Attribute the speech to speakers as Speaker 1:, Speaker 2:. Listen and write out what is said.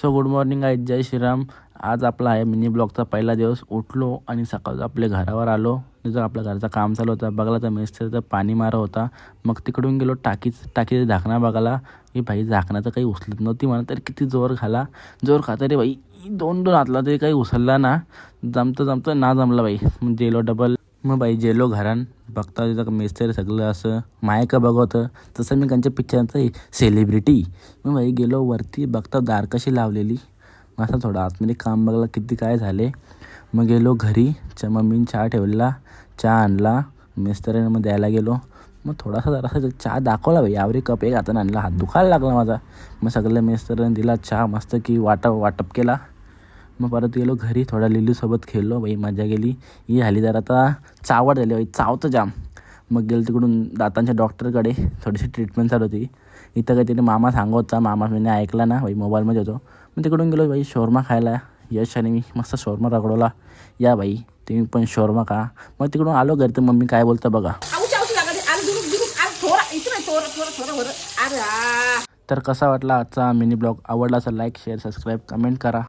Speaker 1: So good morning guys, जय श्रीराम. आज आपला आहे मिनी ब्लॉगचा पहिला दिवस. उठलो आणि सकाळचं आपल्या घरावर आलो. तिथं आपल्या घरचं काम चालू होतं. बघायला तर मिस्त्रीचं पाणी मारत होता. मग तिकडून गेलो टाकीचं झाकणं बघायला. की भाई झाकणाचं काही उचलत नव्हती म्हणा. तरी किती जोर खाता रे भाई. दोन हातला तरी काही उचलला ना. जमतं ना जमला भाई. मग गेलो डबल. मग बाई गेलो घरान. बघता तिथं मिस्त्री सगळं असं माय का बघवतं तसं मी त्यांच्या पिक्चरचं सेलिब्रिटी. मग बाई गेलो वरती. बघता दार कशी लावलेली. मग थोडं आतमध्ये काम बघायला किती काय झाले. मग गेलो घरी. मम्मीने चहा ठेवलेला. चहा आणला. मिस्त्रीने मग द्यायला गेलो. मग जरासा चहा दाखवला भाई. यावरी कप एक हाताने आणला. हात दुखायला लागला माझा. मग सगळ्या मिस्त्रीने दिला चहा. मस्त की वाटप केला. मग परत गेलो घरी. थोडा लिलीसोबत खेळलो बाई. मजा गेली. ही झाली जरा आता चावट झाली बाई. चावतं जाम. मग गेलो तिकडून दातांच्या डॉक्टरकडे. थोडीशी ट्रीटमेंट चालू होती. इथं काहीतरी मामा सांगत होता. मामा मी ऐकला ना बाई, मोबाईलमध्ये होतो. मग तिकडून गेलो बाई शोरमा खायला. यश आणि मी मस्त शोरमा रगडवला. या बाई तुम्ही पण शोरमा खा. मग तिकडून आलो घरी तर मम्मी काय बोलतं बघा. तर कसा वाटला आजचा मिनी ब्लॉग. आवडला असेल लाईक शेअर सबस्क्राईब कमेंट करा.